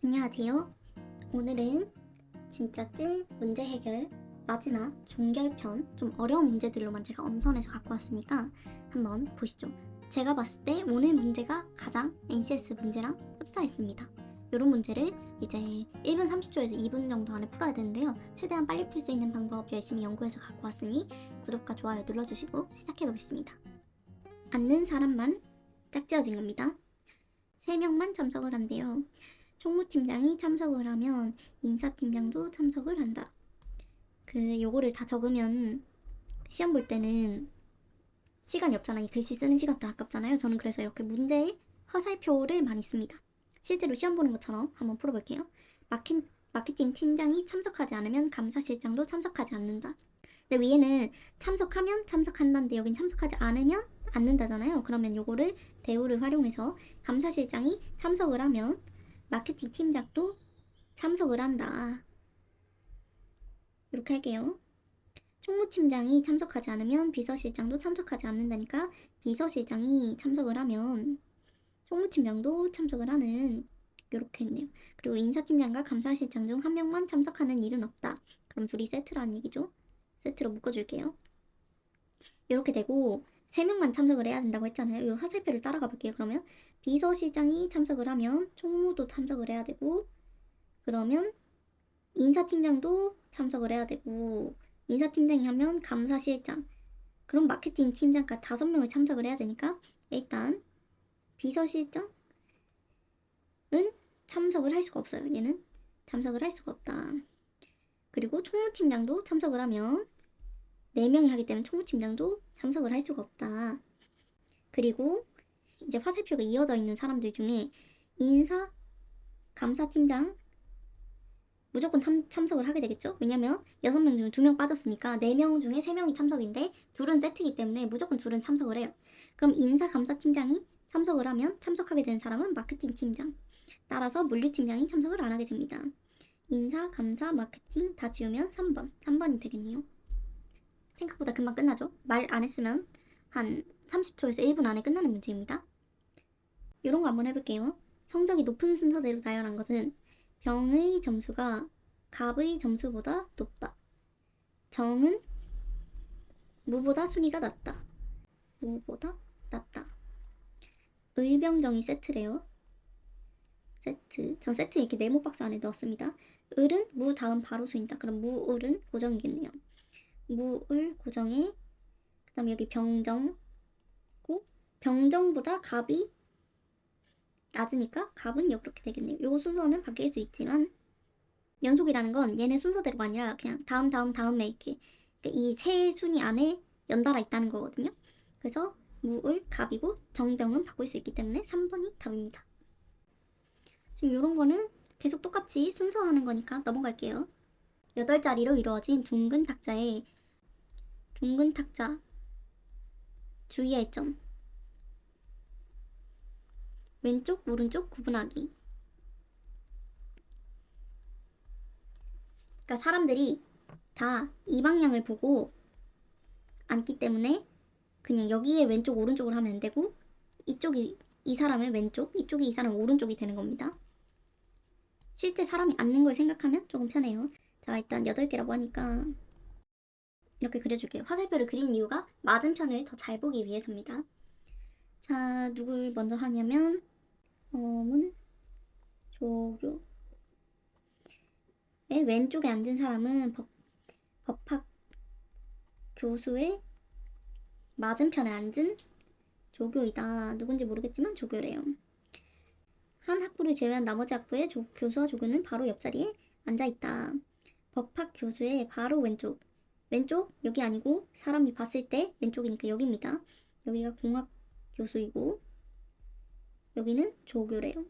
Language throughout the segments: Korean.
안녕하세요. 오늘은 진짜 찐 문제 해결 마지막 종결편, 좀 어려운 문제들로만 제가 엄선해서 갖고 왔으니까 한번 보시죠. 제가 봤을 때 오늘 문제가 가장 NCS 문제랑 흡사했습니다. 이런 문제를 이제 1분 30초에서 2분 정도 안에 풀어야 되는데요. 최대한 빨리 풀 수 있는 방법 열심히 연구해서 갖고 왔으니 구독과 좋아요 눌러주시고 시작해보겠습니다. 앉는 사람만 짝지어진 겁니다. 3명만 참석을 한대요. 총무팀장이 참석을 하면 인사팀장도 참석을 한다. 요거를 다 적으면 시험 볼 때는 시간이 없잖아요. 글씨 쓰는 시간도 아깝잖아요. 저는 그래서 이렇게 문제에 화살표를 많이 씁니다. 실제로 시험 보는 것처럼 한번 풀어볼게요. 마케팅 팀장이 참석하지 않으면 감사실장도 참석하지 않는다. 근데 위에는 참석하면 참석한다인데 여긴 참석하지 않으면 않는다잖아요. 그러면 요거를 대우를 활용해서 감사실장이 참석을 하면 마케팅 팀장도 참석을 한다. 이렇게 할게요. 총무팀장이 참석하지 않으면 비서실장도 참석하지 않는다니까 비서실장이 참석을 하면 총무팀장도 참석을 하는, 이렇게 했네요. 그리고 인사팀장과 감사실장 중 한 명만 참석하는 일은 없다. 그럼 둘이 세트라는 얘기죠. 세트로 묶어줄게요. 이렇게 되고 3명만 참석을 해야 된다고 했잖아요. 이 화살표를 따라가 볼게요. 그러면 비서실장이 참석을 하면 총무도 참석을 해야 되고, 그러면 인사팀장도 참석을 해야 되고, 인사팀장이 하면 감사실장, 그럼 마케팅 팀장까지 5명을 참석을 해야 되니까 일단 비서실장은 참석을 할 수가 없어요. 얘는 참석을 할 수가 없다. 그리고 총무팀장도 참석을 하면 4명이 하기 때문에 총무팀장도 참석을 할 수가 없다. 그리고 이제 화살표가 이어져 있는 사람들 중에 인사, 감사팀장 무조건 참석을 하게 되겠죠? 왜냐면 6명 중 2명 빠졌으니까 4명 중에 3명이 참석인데 둘은 세트이기 때문에 무조건 둘은 참석을 해요. 그럼 인사, 감사팀장이 참석을 하면 참석하게 되는 사람은 마케팅 팀장. 따라서 물류팀장이 참석을 안 하게 됩니다. 인사, 감사, 마케팅 다 지우면 3번이 되겠네요. 생각보다 금방 끝나죠? 말 안 했으면 한 30초에서 1분 안에 끝나는 문제입니다. 이런 거 한번 해볼게요. 성적이 높은 순서대로 나열한 것은 병의 점수가 갑의 점수보다 높다. 정은 무보다 순위가 낮다. 무보다 낮다. 의병정이 세트래요. 세트. 전 세트 이렇게 네모 박스 안에 넣었습니다. 을은 무 다음 바로 순이다. 그럼 무을은 고정이겠네요. 무을 고정에 그 다음에 여기 병정고, 병정보다 갑이 낮으니까 갑은 이렇게 되겠네요. 요 순서는 바뀔 수 있지만 연속이라는 건 얘네 순서대로가 아니라 그냥 다음에 이렇게 이 세 순위 안에 연달아 있다는 거거든요. 그래서 무을 갑이고 정병은 바꿀 수 있기 때문에 3번이 답입니다. 지금 이런 거는 계속 똑같이 순서하는 거니까 넘어갈게요. 8자리로 이루어진 둥근 탁자에 둥근 탁자 주의할 점. 왼쪽, 오른쪽 구분하기. 그러니까 사람들이 다 이 방향을 보고 앉기 때문에 그냥 여기에 왼쪽, 오른쪽을 하면 안 되고 이쪽이 이 사람의 왼쪽, 이쪽이 이 사람의 오른쪽이 되는 겁니다. 실제 사람이 앉는 걸 생각하면 조금 편해요. 자, 일단 8개라고 하니까 이렇게 그려줄게요. 화살표를 그린 이유가 맞은편을 더 잘 보기 위해서입니다. 자, 누굴 먼저 하냐면 어문, 조교. 왼쪽에 앉은 사람은 법학 교수의 맞은편에 앉은 조교이다. 누군지 모르겠지만 조교래요. 한 학부를 제외한 나머지 학부의 교수와 조교는 바로 옆자리에 앉아있다. 법학 교수의 바로 왼쪽 여기 아니고 사람이 봤을 때 왼쪽이니까 여기입니다. 여기가 공학 교수이고 여기는 조교래요.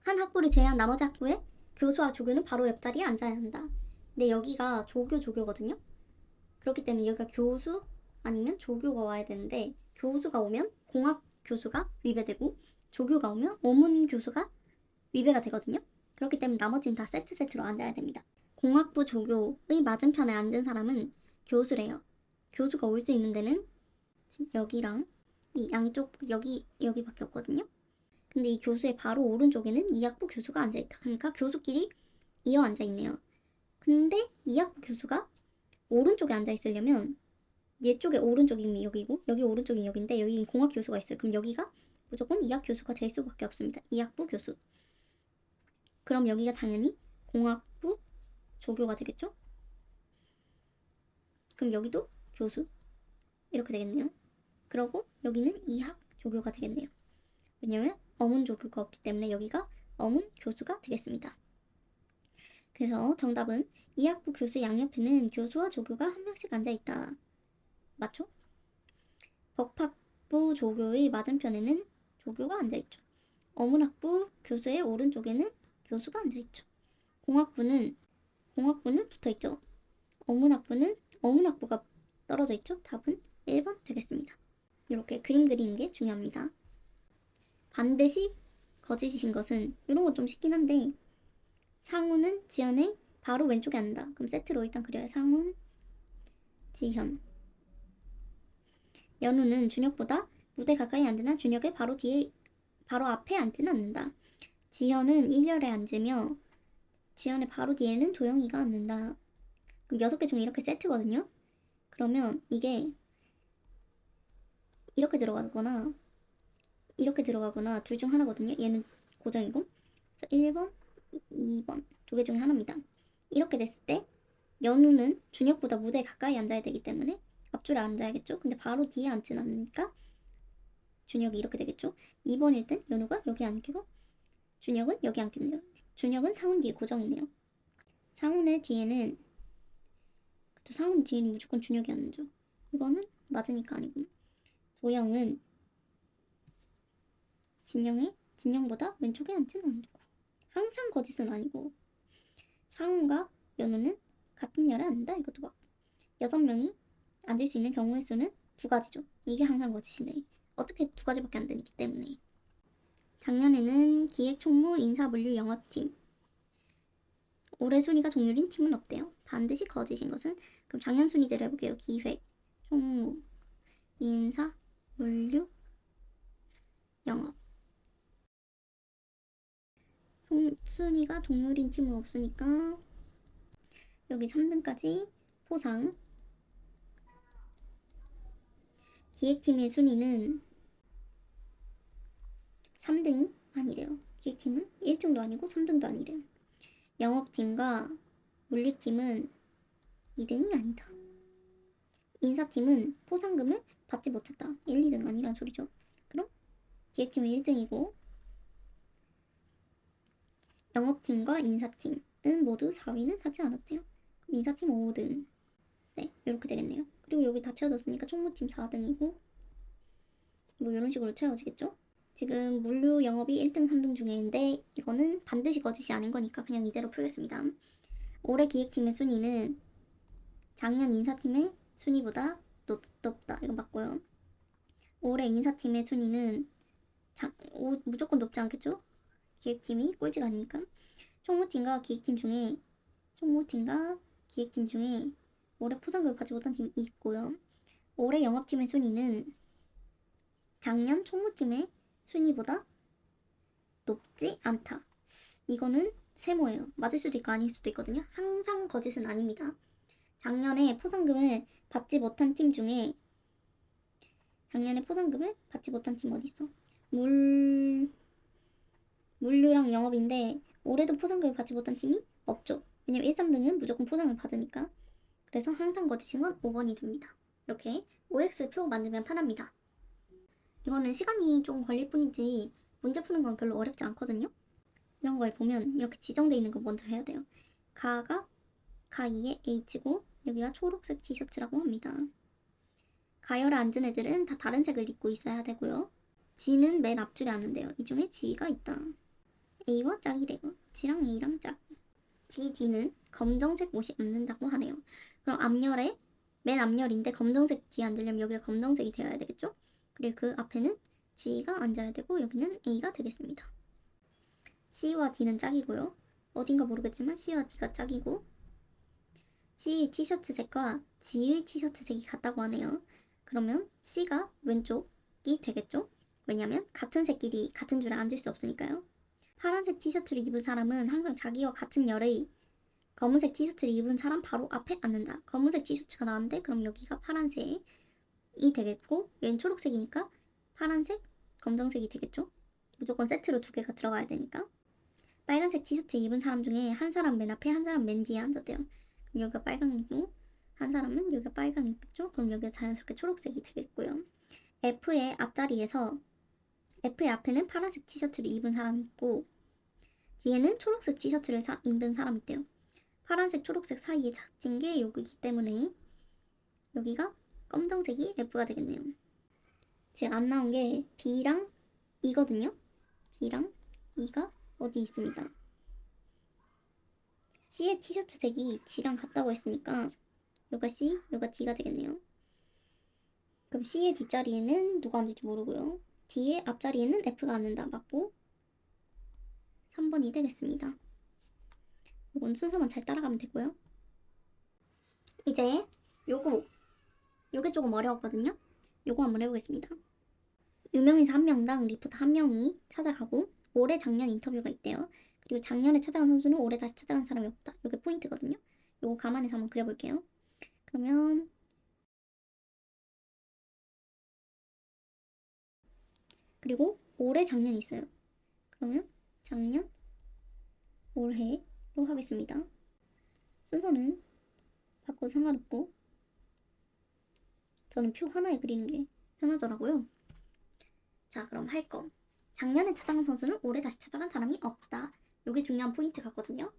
한 학부를 제외한 나머지 학부의 교수와 조교는 바로 옆자리에 앉아야 한다. 근데 여기가 조교거든요. 그렇기 때문에 여기가 교수 아니면 조교가 와야 되는데 교수가 오면 공학 교수가 위배되고 조교가 오면 어문 교수가 위배가 되거든요. 그렇기 때문에 나머지는 다 세트로 앉아야 됩니다. 공학부 조교의 맞은편에 앉은 사람은 교수래요. 교수가 올 수 있는 데는 지금 여기랑 이 양쪽 여기밖에 없거든요. 근데 이 교수의 바로 오른쪽에는 2학부 교수가 앉아있다. 그러니까 교수끼리 이어 앉아있네요. 근데 2학부 교수가 오른쪽에 앉아있으려면 얘 쪽에 오른쪽이 여기고 여기 오른쪽이 여기인데 여기 공학 교수가 있어요. 그럼 여기가 무조건 2학 교수가 될 수밖에 없습니다. 2학부 교수. 그럼 여기가 당연히 공학부 조교가 되겠죠? 그럼 여기도 교수. 이렇게 되겠네요. 그러고 여기는 2학 조교가 되겠네요. 왜냐면 어문 조교가 없기 때문에 여기가 어문 교수가 되겠습니다. 그래서 정답은 2학부 교수 양옆에는 교수와 조교가 한 명씩 앉아있다. 맞죠? 법학부 조교의 맞은편에는 조교가 앉아있죠. 어문학부 교수의 오른쪽에는 교수가 앉아있죠. 공학부는 붙어있죠. 어문학부가 떨어져 있죠. 답은 1번 되겠습니다. 이렇게 그림 그리는 게 중요합니다. 반드시 거짓이신 것은 이런 거 좀 쉽긴 한데 상우는 지연의 바로 왼쪽에 앉는다. 그럼 세트로 일단 그려요. 상훈, 지현. 연우는 준혁보다 무대 가까이 앉으나 준혁의 바로 앞에 앉지는 않는다. 지현은 1열에 앉으며 지현의 바로 뒤에는 도영이가 앉는다. 그럼 6개 중에 이렇게 세트거든요. 그러면 이게 이렇게 들어가거나 이렇게 들어가거나 둘 중 하나거든요. 얘는 고정이고. 그래서 1번, 2번 두 개 중에 하나입니다. 이렇게 됐을 때 연우는 준혁보다 무대에 가까이 앉아야 되기 때문에 앞줄에 앉아야겠죠. 근데 바로 뒤에 앉진 않으니까 준혁이 이렇게 되겠죠. 2번일 땐 연우가 여기 앉고 준혁은 여기 앉겠네요. 준혁은 상훈 뒤에 고정이네요. 상훈의 뒤에는 상훈 뒤에는 무조건 준혁이 앉죠. 이거는 맞으니까 아니고. 도영은 진영보다 왼쪽에 앉지는 않고. 항상 거짓은 아니고. 상훈과 연우는 같은 열에 앉는다. 이것도 맞고. 6명이 앉을 수 있는 경우의 수는 2가지죠. 이게 항상 거짓이네. 어떻게 2가지밖에 안 되기 때문에. 작년에는 기획, 총무, 인사, 물류, 영어팀. 올해 순위가 동률인 팀은 없대요. 반드시 거짓인 것은 그럼 작년 순위대로 해볼게요. 기획, 총무, 인사, 물류, 영업. 순위가 동률인 팀은 없으니까 여기 3등까지 포상. 기획팀의 순위는 3등이 아니래요. 기획팀은 1등도 아니고 3등도 아니래요. 영업팀과 물류팀은 2등이 아니다. 인사팀은 포상금을 받지 못했다. 1, 2등 아니란 소리죠. 그럼 기획팀은 1등이고 영업팀과 인사팀은 모두 4위는 하지 않았대요. 그럼 인사팀 5등. 네, 이렇게 되겠네요. 그리고 여기 다 채워졌으니까 총무팀 4등이고 뭐 이런 식으로 채워지겠죠? 지금 물류 영업이 1등, 3등 중에인데 이거는 반드시 거짓이 아닌 거니까 그냥 이대로 풀겠습니다. 올해 기획팀의 순위는 작년 인사팀의 순위보다 높다. 이거 맞고요. 올해 인사팀의 순위는 무조건 높지 않겠죠? 기획팀이 꼴찌가 아니니까. 총무팀과 기획팀 중에 올해 포상금을 받지 못한 팀이 있고요. 올해 영업팀의 순위는 작년 총무팀의 순위보다 높지 않다. 이거는 세모예요. 맞을 수도 있고 아닐 수도 있거든요. 항상 거짓은 아닙니다. 작년에 포상금을 받지 못한 팀 중에 어디 있어? 물류랑 영업인데 올해도 포상금을 받지 못한 팀이 없죠. 왜냐면 1, 3등은 무조건 포상을 받으니까. 그래서 항상 거짓인 건 5번이 됩니다. 이렇게 OX표 만들면 편합니다. 이거는 시간이 좀 걸릴 뿐이지 문제 푸는 건 별로 어렵지 않거든요. 이런 거에 보면 이렇게 지정되어 있는 거 먼저 해야 돼요. 가 2에 H고 여기가 초록색 티셔츠라고 합니다. 가열에 앉은 애들은 다 다른 색을 입고 있어야 되고요. G는 맨 앞줄에 앉는데요. 이 중에 G가 있다. A와 짝이래요. G랑 A랑 짝. G, D는 검정색 옷이 앉는다고 하네요. 그럼 맨 앞열인데 검정색 뒤에 앉으려면 여기가 검정색이 되어야 되겠죠? 그리고 그 앞에는 G가 앉아야 되고 여기는 A가 되겠습니다. C와 D는 짝이고요. 어딘가 모르겠지만 C와 D가 짝이고 C의 티셔츠 색과 G의 티셔츠 색이 같다고 하네요. 그러면 C가 왼쪽이 되겠죠? 왜냐면 같은 색끼리 같은 줄에 앉을 수 없으니까요. 파란색 티셔츠를 입은 사람은 항상 자기와 같은 열의 검은색 티셔츠를 입은 사람 바로 앞에 앉는다. 검은색 티셔츠가 나왔는데 그럼 여기가 파란색이 되겠고 얘는 초록색이니까 파란색, 검정색이 되겠죠. 무조건 세트로 두 개가 들어가야 되니까. 빨간색 티셔츠 입은 사람 중에 한 사람 맨 앞에 한 사람 맨 뒤에 앉았대요. 그럼 여기가 빨강이고 한 사람은 여기가 빨강이겠죠. 그럼 여기가 자연스럽게 초록색이 되겠고요. F의 앞자리에서 F의 앞에는 파란색 티셔츠를 입은 사람이 있고 뒤에는 초록색 티셔츠를 입은 사람이 있대요. 파란색, 초록색 사이에 작진 게 여기기 때문에 여기가 검정색이 F가 되겠네요. 지금 안 나온 게 B랑 E거든요. B랑 E가 어디 있습니다. C의 티셔츠 색이 G랑 같다고 했으니까 요가 C, 요가 D가 되겠네요. 그럼 C의 뒷자리에는 누가 앉을지 모르고요. D의 앞자리에는 F가 앉는다. 맞고 3번이 되겠습니다. 이건 순서만 잘 따라가면 되고요. 이제 요게 조금 어려웠거든요. 요거 한번 해보겠습니다. 유명인사 한 명당 리포터 한 명이 찾아가고 올해 작년 인터뷰가 있대요. 그리고 작년에 찾아간 선수는 올해 다시 찾아간 사람이 없다. 요게 포인트거든요. 요거 감안해서 한번 그려볼게요. 그러면 그리고 올해 작년이 있어요. 그러면 작년 올해로 하겠습니다. 순서는 바꿔도 상관없고 저는 표 하나에 그리는 게 편하더라고요. 자, 그럼 할 거. 작년에 찾아간 선수는 올해 다시 찾아간 사람이 없다. 요게 중요한 포인트 같거든요.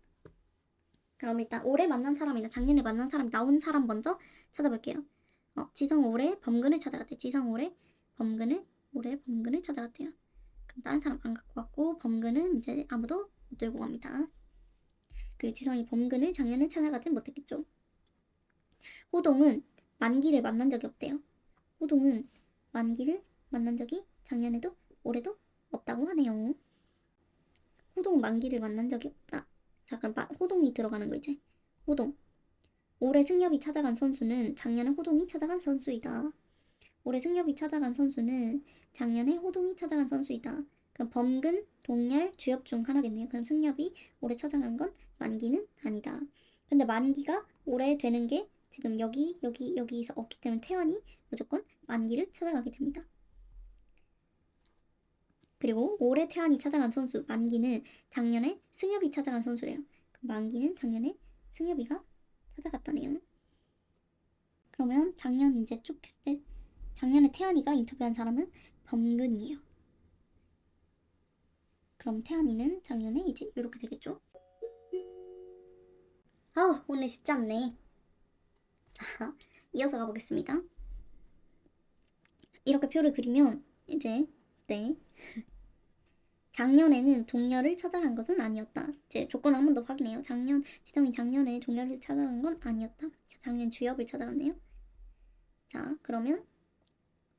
그럼 일단 올해 만난 사람이나 작년에 만난 사람이 나온 사람 먼저 찾아볼게요. 지성 올해 범근을 찾아갔대. 지성 올해 범근을 찾아갔대요. 그럼 다른 사람 안 갖고 왔고 범근은 이제 아무도 못 들고 갑니다. 그 지성이 범근을 작년에 찾아가진 못했겠죠. 호동은 만기를 만난 적이 없대요. 호동은 만기를 만난 적이 작년에도 올해도 없다고 하네요. 호동 만기를 만난 적이 없다. 자, 그럼 호동이 들어가는 거 이제. 호동. 올해 승엽이 찾아간 선수는 작년에 호동이 찾아간 선수이다. 올해 승엽이 찾아간 선수는 작년에 호동이 찾아간 선수이다. 그럼 범근, 동열, 주엽 중 하나겠네요. 그럼 승엽이 올해 찾아간 건 만기는 아니다. 근데 만기가 올해 되는 게 지금 여기서 없기 때문에 태연이 무조건 만기를 찾아가게 됩니다. 그리고 올해 태연이 찾아간 선수 만기는 작년에 승엽이 찾아간 선수래요. 만기는 작년에 승엽이가 찾아갔다네요. 그러면 작년 이제 쭉 했을 때 작년에 태연이가 인터뷰한 사람은 범근이에요. 그럼 태연이는 작년에 이제 이렇게 되겠죠? 아우, 오늘 쉽지 않네. 자, 이어서 가보겠습니다. 이렇게 표를 그리면 이제 작년에는 동열을 찾아간 것은 아니었다. 이제 조건 한 번 더 확인해요. 지정이 작년에 동열을 찾아간 건 아니었다. 작년 주엽을 찾아갔네요. 자, 그러면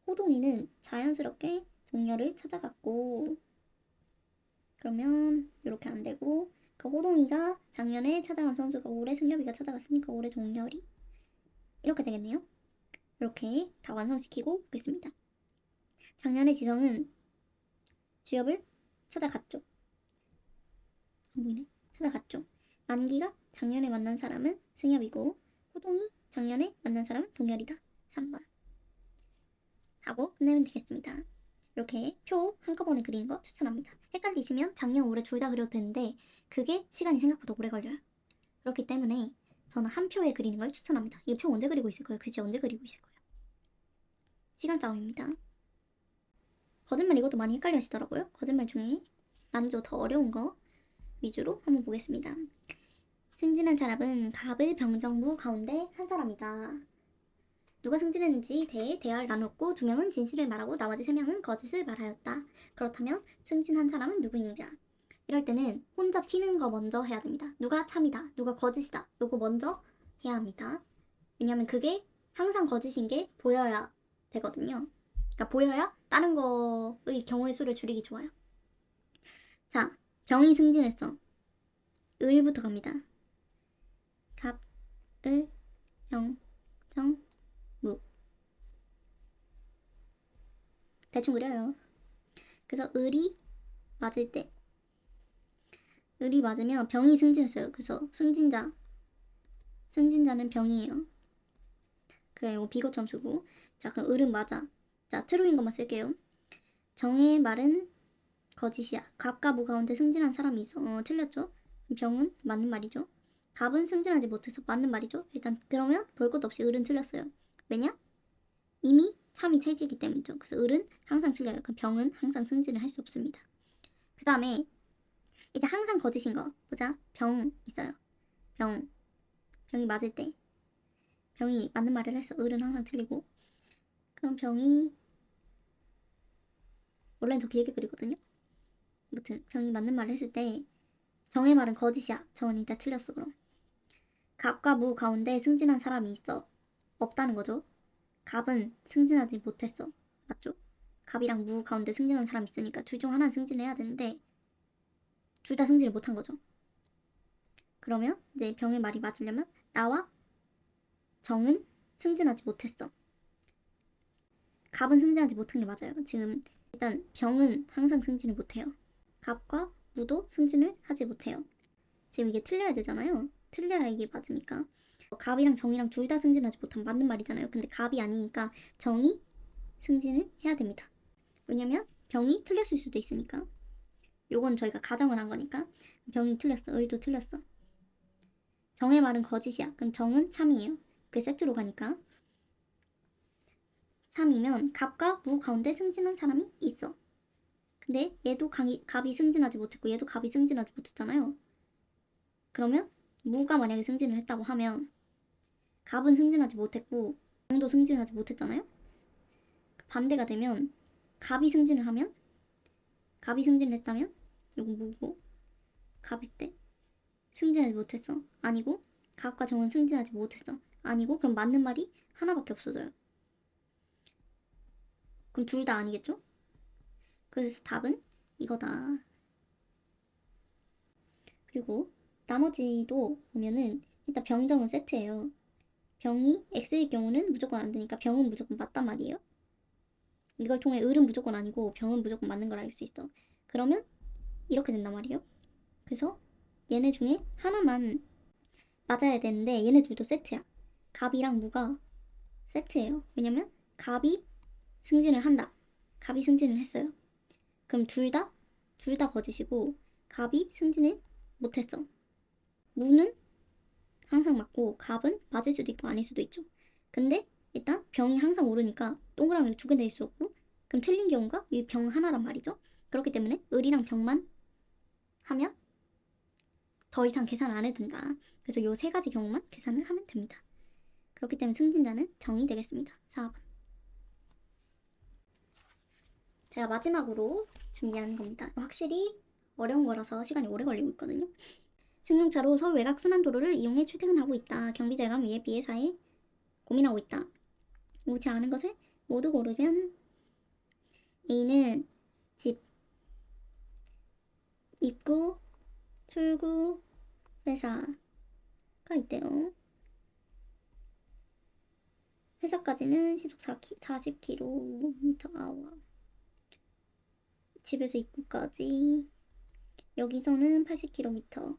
호동이는 자연스럽게 동열을 찾아갔고 그러면 이렇게 안 되고 그 호동이가 작년에 찾아간 선수가 올해 승엽이가 찾아갔으니까 올해 동열이 이렇게 되겠네요. 이렇게 다 완성시키고 오겠습니다. 작년에 지성은 주엽을 찾아갔죠. 안 보이네. 찾아갔죠. 만기가 작년에 만난 사람은 승엽이고 호동이 작년에 만난 사람은 동열이다. 3번 하고 끝내면 되겠습니다. 이렇게 표 한꺼번에 그리는 거 추천합니다. 헷갈리시면 작년 올해 둘 다 그려도 되는데 그게 시간이 생각보다 오래 걸려요. 그렇기 때문에 저는 한 표에 그리는 걸 추천합니다. 이 표 언제 그리고 있을 거예요? 글씨 언제 그리고 있을 거예요? 시간 싸움입니다. 거짓말 이것도 많이 헷갈려 하시더라고요. 거짓말 중에 난이도 더 어려운 거 위주로 한번 보겠습니다. 승진한 사람은 갑을 병정무 가운데 한 사람이다. 누가 승진했는지 대화를 나눴고 2명은 진실을 말하고 나머지 3명은 거짓을 말하였다. 그렇다면 승진한 사람은 누구인가? 이럴 때는 혼자 튀는 거 먼저 해야 됩니다. 누가 참이다, 누가 거짓이다. 요거 먼저 해야 합니다. 왜냐면 그게 항상 거짓인 게 보여야 되거든요. 그러니까 보여야 다른 거의 경우의 수를 줄이기 좋아요. 자, 병이 승진했어. 을부터 갑니다. 갑, 을, 병, 정, 무. 대충 그려요. 그래서 을이 맞을 때, 을이 맞으면 병이 승진했어요. 그래서 승진자는 병이에요. 그래, 이거 비고점 쓰고. 자, 그럼 을은 맞아. 자, 트루인 것만 쓸게요. 정의 말은 거짓이야. 갑과 무 가운데 승진한 사람이 있어. 틀렸죠? 병은 맞는 말이죠. 갑은 승진하지 못해서 맞는 말이죠. 일단 그러면 볼 것도 없이 을은 틀렸어요. 왜냐? 이미 3이 3개이기 때문이죠. 그래서 을은 항상 틀려요. 그럼 병은 항상 승진을 할 수 없습니다. 그 다음에 이제 항상 거짓인 거 보자. 병 있어요. 병이 맞을 때 병이 맞는 말을 했어. 을은 항상 틀리고. 그럼 병이 원래는 더 길게 그리거든요. 아무튼 병이 맞는 말을 했을 때 정의 말은 거짓이야. 정은 일단 틀렸어. 그럼 갑과 무 가운데 승진한 사람이 있어. 없다는 거죠. 갑은 승진하지 못했어. 맞죠? 갑이랑 무 가운데 승진한 사람이 있으니까 둘 중 하나는 승진해야 되는데 둘 다 승진을 못한 거죠. 그러면 이제 병의 말이 맞으려면 나와 정은 승진하지 못했어. 갑은 승진하지 못한 게 맞아요. 지금 일단 병은 항상 승진을 못해요. 갑과 무도 승진을 하지 못해요. 지금 이게 틀려야 되잖아요. 틀려야 이게 맞으니까. 갑이랑 정이랑 둘 다 승진하지 못하면 맞는 말이잖아요. 근데 갑이 아니니까 정이 승진을 해야 됩니다. 왜냐면 병이 틀렸을 수도 있으니까. 요건 저희가 가정을 한 거니까. 병이 틀렸어. 을도 틀렸어. 정의 말은 거짓이야. 그럼 정은 참이에요. 그게 세트로 가니까. 3이면 갑과 무 가운데 승진한 사람이 있어. 근데 얘도 갑이 승진하지 못했고 얘도 갑이 승진하지 못했잖아요. 그러면 무가 만약에 승진을 했다고 하면 갑은 승진하지 못했고 정도 승진하지 못했잖아요. 반대가 되면 갑이 승진을 했다면 이건 무고 갑일 때 승진하지 못했어. 아니고 갑과 정은 승진하지 못했어. 아니고 그럼 맞는 말이 하나밖에 없어져요. 그럼 둘 다 아니겠죠? 그래서 답은 이거다. 그리고 나머지도 보면은 일단 병정은 세트예요. 병이 X일 경우는 무조건 안 되니까 병은 무조건 맞단 말이에요. 이걸 통해 을은 무조건 아니고 병은 무조건 맞는 걸 알 수 있어. 그러면 이렇게 된단 말이에요. 그래서 얘네 중에 하나만 맞아야 되는데 얘네 둘도 세트야. 갑이랑 무가 세트예요. 왜냐면 갑이 승진을 한다. 갑이 승진을 했어요. 그럼 둘 다 거짓이고 갑이 승진을 못했어. 무는 항상 맞고 갑은 맞을 수도 있고 아닐 수도 있죠. 근데 일단 병이 항상 오르니까 동그라미 2개 낼 수 없고 그럼 틀린 경우가 이 병 하나란 말이죠. 그렇기 때문에 을이랑 병만 하면 더 이상 계산 안 해도 된다. 그래서 요 세 가지 경우만 계산을 하면 됩니다. 그렇기 때문에 승진자는 정이 되겠습니다. 4번. 제가 마지막으로 준비한 겁니다. 확실히 어려운 거라서 시간이 오래 걸리고 있거든요. 승용차로 서울 외곽 순환도로를 이용해 출퇴근하고 있다. 경비절감 위에 비회사에 고민하고 있다. 옳지 않은 것을 모두 고르면 A는 집, 입구, 출구, 회사가 있대요. 회사까지는 시속 40km/h. 집에서 입구까지 여기서는 80km.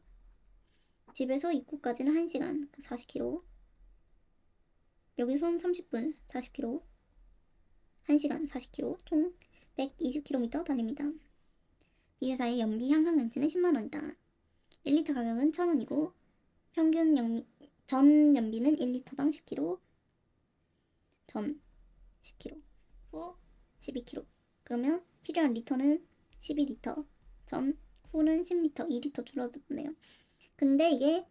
집에서 입구까지는 1시간 40km. 여기선 30분 40km. 1시간 40km. 총 120km 달립니다. 이 회사의 연비 향상장치는 10만원이다. 1리터 가격은 1,000원이고 전 연비는 1리터당 10km. 전 10km. 후 12km. 그러면 필요한 리터는 12리터. 전 후는 10리터. 2리터 줄어들었네요. 근데 이게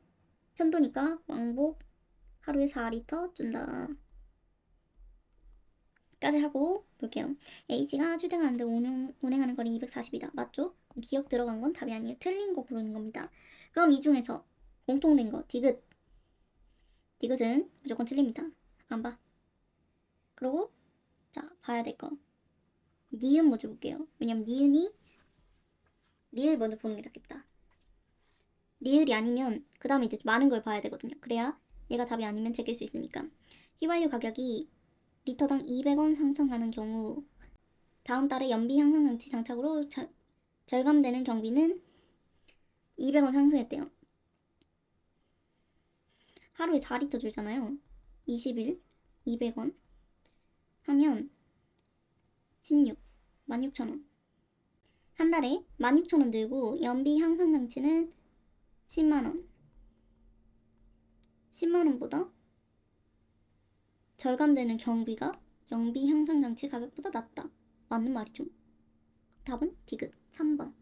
편도니까 왕복 하루에 4리터 준다. 까지 하고 볼게요. A씨가 출퇴근하는데 운행하는 거리 240이다. 맞죠? 기억 들어간 건 답이 아니에요. 틀린 거 고르는 겁니다. 그럼 이 중에서 공통된 거 디귿. 디귿은 무조건 틀립니다. 안 봐. 그리고 자 봐야 될 거. 니은 먼저 볼게요. 왜냐면 니은이 리을 먼저 보는 게 낫겠다. 리을이 아니면 그 다음에 이제 많은 걸 봐야 되거든요. 그래야 얘가 답이 아니면 제낄 수 있으니까. 휘발유 가격이 리터당 200원 상승하는 경우 다음 달에 연비 향상 장치 장착으로 절감되는 경비는 200원 상승했대요. 하루에 4리터 줄잖아요. 20일 200원 하면 16, 16,000원. 한 달에 16,000원 들고 연비 향상 장치는 10만원. 10만원보다 절감되는 경비가 연비 향상 장치 가격보다 낫다. 맞는 말이죠. 답은 디귿 3번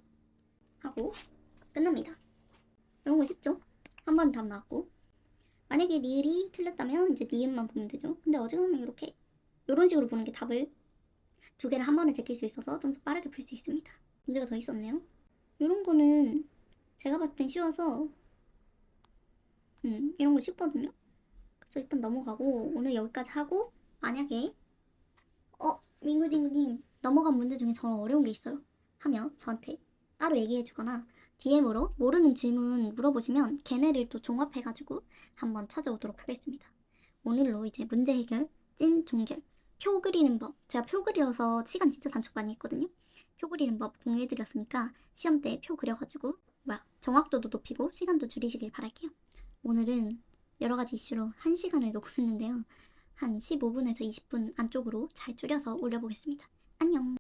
하고 끝납니다. 이런 거 쉽죠? 한 번 답 나왔고, 만약에 리을이 틀렸다면 이제 니은만 보면 되죠. 근데 어지간하면 이렇게 이런 식으로 보는 게 답을 두 개를 한 번에 제낄 수 있어서 좀 더 빠르게 풀 수 있습니다. 문제가 더 있었네요. 이런 거는 제가 봤을 땐 쉬워서 이런 거 쉽거든요. 그래서 일단 넘어가고 오늘 여기까지 하고, 만약에 민구진구님 넘어간 문제 중에 더 어려운 게 있어요 하면 저한테 따로 얘기해주거나 DM으로 모르는 질문 물어보시면 걔네를 또 종합해가지고 한번 찾아오도록 하겠습니다. 오늘로 이제 문제 해결 찐 종결, 표 그리는 법, 제가 표 그려서 시간 진짜 단축 많이 했거든요. 표 그리는 법 공유해드렸으니까 시험 때 표 그려가지고 정확도도 높이고 시간도 줄이시길 바랄게요. 오늘은 여러가지 이슈로 1시간을 녹음했는데요. 한 15분에서 20분 안쪽으로 잘 줄여서 올려보겠습니다. 안녕.